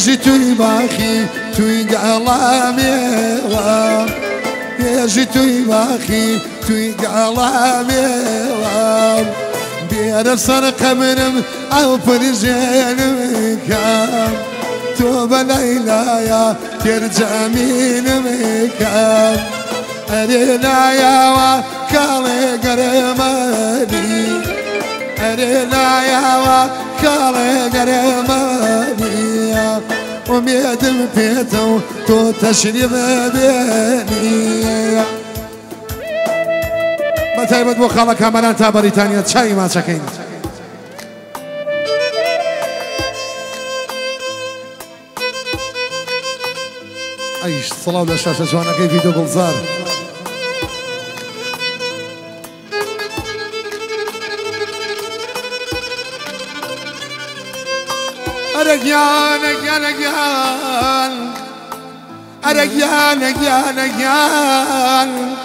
يجي توي باخي توي قلامي يجي توي باخي توي قلامي بير سرق منم او فرجين مكان توب ليلى يا ترجع مين مكان ارينا يا وكالي قرماني ارينا يا وكالي قرماني وميدم بيتو تو تشريب بيني ما تايبت بو خالا كامران تا بريطانيا تشاي ما تشكين ايش صلاة للشاشة جوانا كيف فيديو بلزار أرجان أرجان أرجان أرجان أرجان أرجان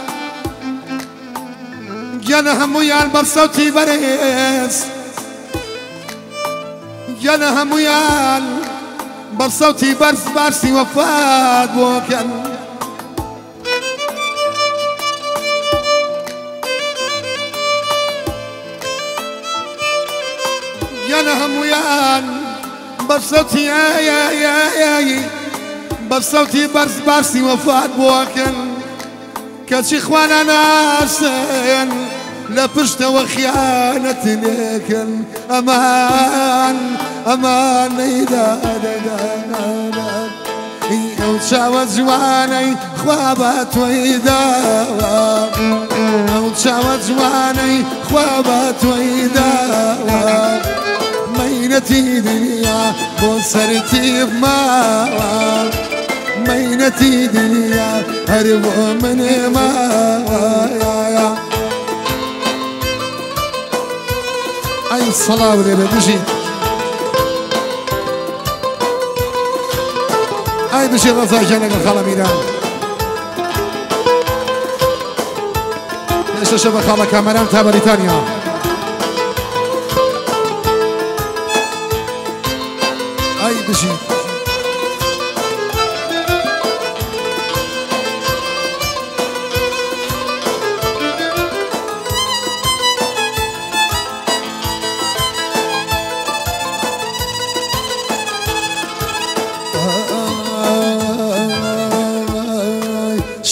جانا همويان بصوتي بريس جانا همويان بصوتي برس برسي وفاد وكان جانا همويان بصوتي يا بصوتي برس برسي وفاد وكان كاتشي خوانا ناسين لبشت وخيانة لكن أمان أمان إذا وتشاوت جواني خوابات وإذا وتشاوت جواني خوابات وإذا مينتي دنيا بوسرتي بما مينتي دنيا هرب من ما أي صلاة وليلة بشي أي بشي رضا جنك الخالة ميران ليش شبه خالة كامران تا بريطانيا أي بشي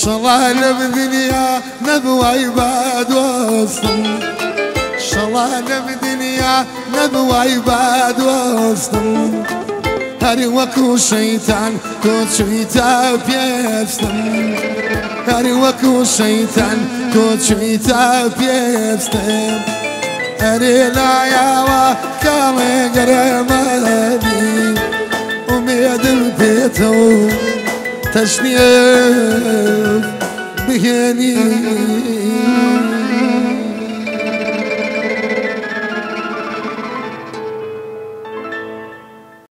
شالله بدنيا نبوى عباد وصل شالله بدنيا نبوى عباد وصل هاري وكو شيطان كوت شيطان بيستم هاري وكو شيطان كوت شيطان بيستم هاري لا يا وكالي قرماني وميد البيتو تشنيف بهني